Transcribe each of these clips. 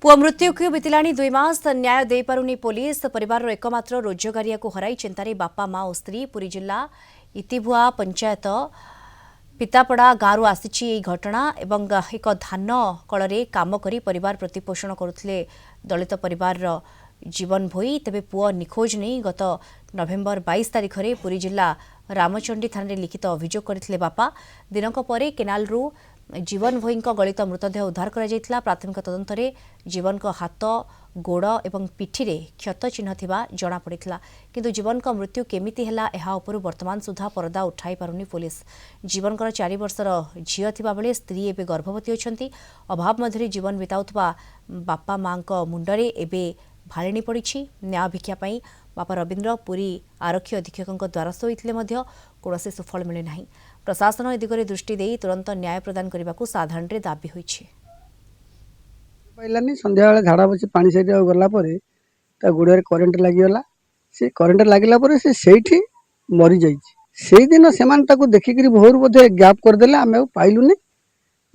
पुआ मृत्यु को बीतलाणी 2 मास न्याय दे पारुनी पुलिस परिवार एकमात्र रोजगारिया को हराई चिंतारे बापा मां और स्त्री पुरी जिला इतिभुआ पंचायत पितापड़ा गाँव आसी घटना एवं एक धान कल काम करी परिवार प्रतिपोषण करुले दलित परिवार जीवन भोई तेबे पुआ निखोज नहीं गत नवेम्बर 22 तारिख में पुरी जिला रामचंडी थाना लिखित अभियोग करथिले बापा दिनक परे केनालरू जीवन भोई गलित मृतदेह उद्धार कर प्राथमिक तदंत में जीवन को हाथ गोड़ एवं पिठी रे क्षत चिन्ह थिबा जना पड़िथिला किंतु जीवन को मृत्यु केमिति हला एहा उपरु वर्तमान सुधा परदा उठाई पारुनी पुलिस जीवन को 4 वर्षर झियो थिबा बेले स्त्री एबे गर्भवती अछंती अभाव मध्यरे जीवन बिताउतबा बापा मां को मुंडरे एबे भालिनी पड़ी न्याय भिक्षा पाई बापा रवीन्द्र पुरी आरक्षी अधीक्षक द्वारस्थ होते कौन सुफल मिले ना प्रशासन ए दिगरे दृष्टि दे तुरंत न्याय प्रदान करने को साधारण दाबी होइछि। पाइलानी संध्या बेले झाड़ा बसी पानी साइड गला गोड़े करेन्ट लगिगला से करेन्ट लगिला से सेठी मरी जाइए दिन से देखिक भोर बोधे गैप करदे आम पाइलुनि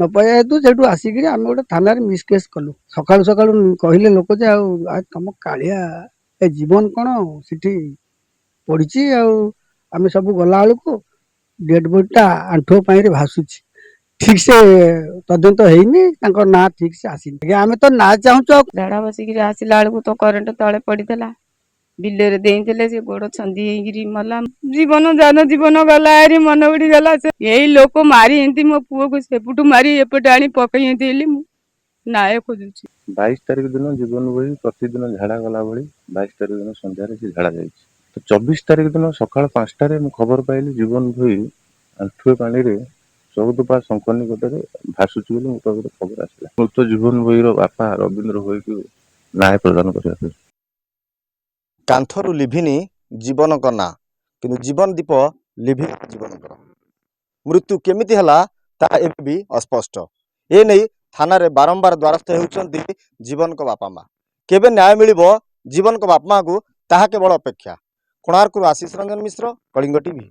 न पाइबा हेतु से आसिक आम गोटे थाना मिस केस कलु सका सका कहले लोक जे तुम कालिया ए जीवन कौन सिटी पड़ी आम सब गला बेलू डेड बडीटा आंठुओ पाई भासुची ठीक से तदंत होनी ना ठीक से आसीनी आम तो ना चाहूँ झाड़ा बसिक आसला बेलू तो करेन्ट तले पड़ता बिलरे देते से गोड़ छंदी मला जीवन जान जीवन गला मन उड़ी गला यही लोक मारी एंती मो पुओ को सेपुटू मारी एपटे आनी पकई नाय खोजुची 22 तारिख दिन जीवन भोई प्रतिदिन झाड़ा गला भली 22 तारिख दिन संध्यारे से झाड़ा जाइए तो 24 तारिख दिन सकाल 5टारे खबर पाइली जीवन भोई आंठुए पानी रे चौदपा शंकर निकटरे भासुची बोली मोटे खबर आसला मृत जीवन भोईर बापा रवीन्द्र भोई को न्याय प्रदान करने कांथरू लिभिनी जीवन का ना किंतु जीवन दीप लिभि जीवन कर मृत्यु केमिति हला ता एबे भी अस्पष्ट ए नहीं थाना रे बारंबार द्वारस्थ होउछंती जीवन को बापा माँ केबे न्याय मिलिबो जीवन को बापा माँ को ताहा केवल अपेक्षा कोणार्क आशीष रंजन मिश्र कलिंग टीवी।